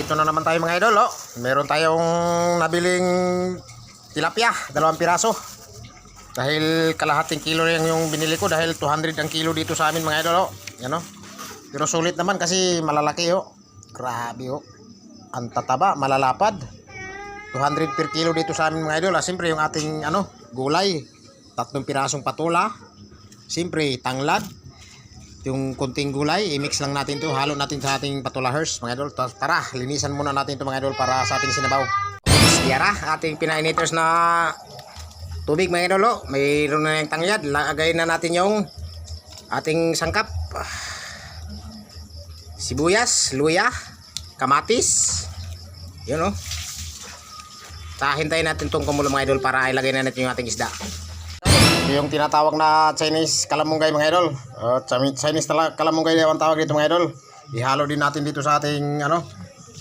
Dito na naman tayo mga idol, oh. Meron tayong nabiling tilapia, 2 piraso. Dahil kalahating kilo lang yung binili ko dahil 200 ang kilo dito sa amin mga idol, oh. Yan, oh. Pero sulit naman kasi malalaki, oh. Grabe, oh. Ang tataba, malalapad. 200 per kilo dito sa amin mga idol, ah. Siyempre yung ating gulay, 3 pirasong patula. Siyempre tanglad. Yung konting gulay, i-mix lang natin to, halo natin sa ating patulahers mga idol. Tara, linisan muna natin to mga idol para sa ating sinabaw. Yara, ating pinainiters na tubig mga idol, oh. Mayroon na yung tangyad, lagay na natin yung ating sangkap. Sibuyas, luya, kamatis. Yun, oh. Hintayin natin tong kumulo mga idol para ilagay na natin yung ating isda. Yung tinatawag na Chinese kalamunggay mga idol. Chinese kalamunggay ang tawag dito mga idol. Ihalo din natin dito sa ating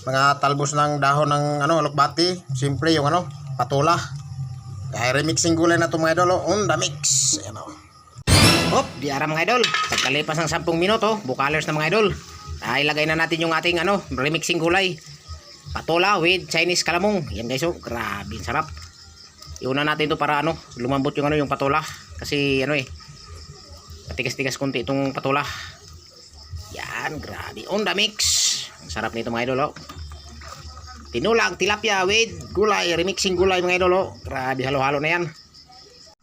mga talbos ng dahon ng alokbati. Siyempre yung patula. Kaya remixing gulay na ito mga idol, on the mix. Ayan, oh. Hop, diara mga idol. Pagkalipas ng 10 minuto, bukalers na mga idol. Ilagay na natin yung ating remixing gulay. Patula with Chinese kalamong. Yan guys, oh, grabe sarap. Iuna natin to para lumambot yung yung patula kasi patigas-tigas konti itong patula. Yan, grabe, on the mix. Ang sarap nito mga idol, oh. Tinulang tilapia with gulay, remixing gulay mga idol, oh. Grabe, halo-halo na yan.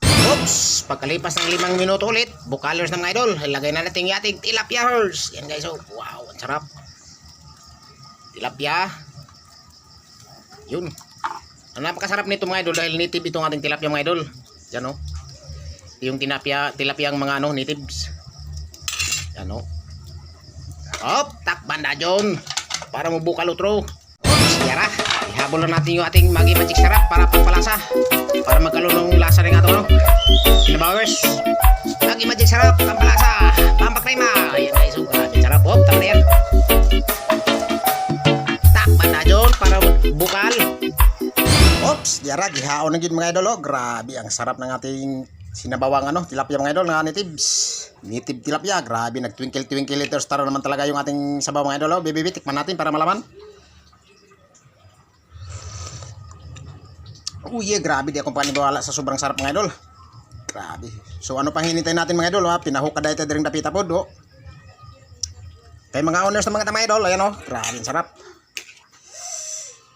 Oops, pagkalipas ng 5 minuto ulit, bukalers na mga idol, ilagay na natin yung ating tilapia hers. Yan guys, oh, wow, ang sarap. Tilapia. Yun. Ang napakasarap nito mga idol dahil native itong ating tilapia mga idol. Yan, oh. Yung tilapia ang mga natives. Yan, oh. Hop, takban na dyan. Para mabukal utro. Oops, yara. Ihabol na natin yung ating Maggi Magic Sarap para pagpalasa. Para magkalunong lasa rin ato, Kinabawers. Maggi Magic Sarap, pampalasa, pampakrema. Ayan guys, so grabe sarap. Hop, tama na yan. Takban na dyan para bukal. Oops, yara, gihaon na gid mga idol, oh. Grabe, ang sarap ng ating sinabawang tilapia mga idol, nga natives. Native tilapia, grabe, nag-twinkle little star naman talaga yung ating sabaw mga idol, oh. Bibi, tikman natin para malaman. Yeah, grabe, di akong paniwala sa sobrang sarap mga idol. Grabe. So ano pang hinintay natin mga idol, ha? Pinahukad dahil tayo rin dapita po, do. Kaya mga owners ng mga idol, ayan, oh. Grabe, ang sarap.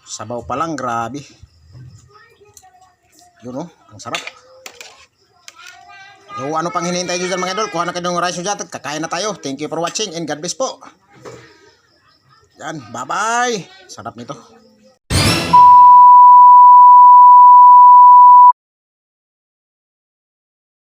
Sabaw pa lang, grabe. Yun, oh, ang sarap. So ano pang hinihintay nyo dyan mga idol, kuha na kayo ng rice nyo dyan, kakain na tayo. Thank you for watching and God bless po. Yan, bye bye. Sarap nito.